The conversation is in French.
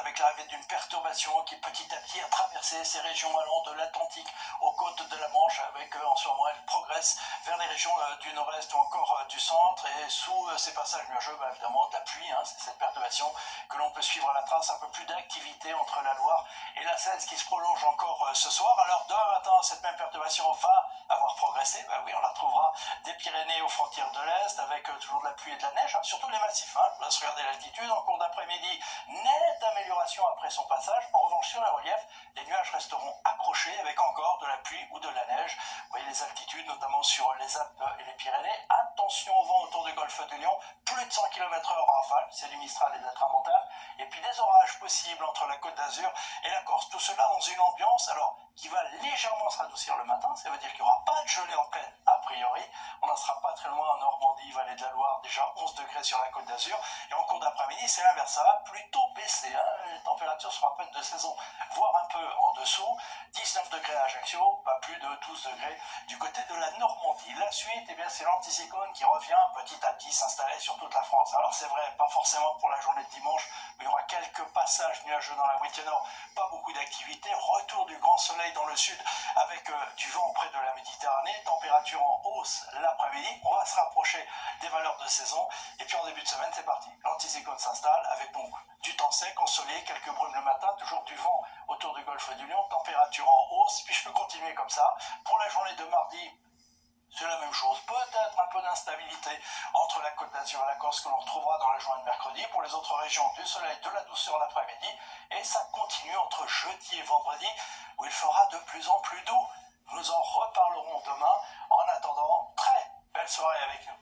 avec l'arrivée d'une perturbation qui petit à petit a traversé ces régions allant de l'Atlantique aux côtes de la Manche, avec en ce moment elle progresse vers les régions du nord-est ou encore du centre, et sous ces passages nuageux, évidemment de la pluie, c'est cette perturbation que l'on peut suivre à la trace, un peu plus d'activité entre la Loire et la Seine, qui se prolonge encore ce soir. Alors demain matin, cette même perturbation va avoir progressé, oui, on la retrouvera des Pyrénées aux frontières de l'Est, avec toujours de la pluie et de la neige, surtout les massifs. Je vous laisse regarder l'altitude. En cours d'après-midi, nette amélioration après son passage. En revanche, sur les reliefs, les nuages resteront accrochés avec encore de la pluie ou de la neige. Vous voyez les altitudes, notamment sur les Alpes et les Pyrénées. Attention au vent autour du golfe de Lion, plus de 100 km/h en rafale, c'est du Mistral et de la Tramontane. Et puis des orages possibles entre la Côte d'Azur et la Corse. Tout cela dans une ambiance qui va légèrement se radoucir le matin. Ça veut dire qu'il n'y aura pas de gelée en pleine, a priori. On n'en sera pas très loin en Normandie, vallée de la Loire, déjà 11 degrés sur la Côte d'Azur. Et en cours d'après-midi, c'est l'inverse. Ça va plutôt baisser. Les températures seront à peine de saison, voire un peu en dessous. 19 degrés à Ajaccio, pas plus de 12 degrés du côté de la Normandie. La suite, c'est l'anticyclone qui revient petit à petit s'installer sur toute la France. Alors c'est vrai, pas forcément pour la journée de dimanche, mais il y aura quelques passages nuageux dans la moitié nord, pas beaucoup d'activité. Retour du grand soleil dans le sud avec du vent près de la Méditerranée, température en hausse l'après-midi. On va se rapprocher des valeurs de saison. Et puis en début de semaine, c'est parti. L'anticyclone s'installe avec donc du temps sec, ensoleillé, quelques brumes le matin, toujours du vent autour du golfe du Lion, température en hausse. Puis je peux continuer comme ça. Pour la journée de mardi, c'est la même chose, peut-être un peu d'instabilité entre la Côte d'Azur et la Corse que l'on retrouvera dans la journée de mercredi. Pour les autres régions, du soleil, de la douceur l'après-midi. Et ça continue entre jeudi et vendredi où il fera de plus en plus doux. Nous en reparlerons demain. En attendant, très belle soirée avec nous.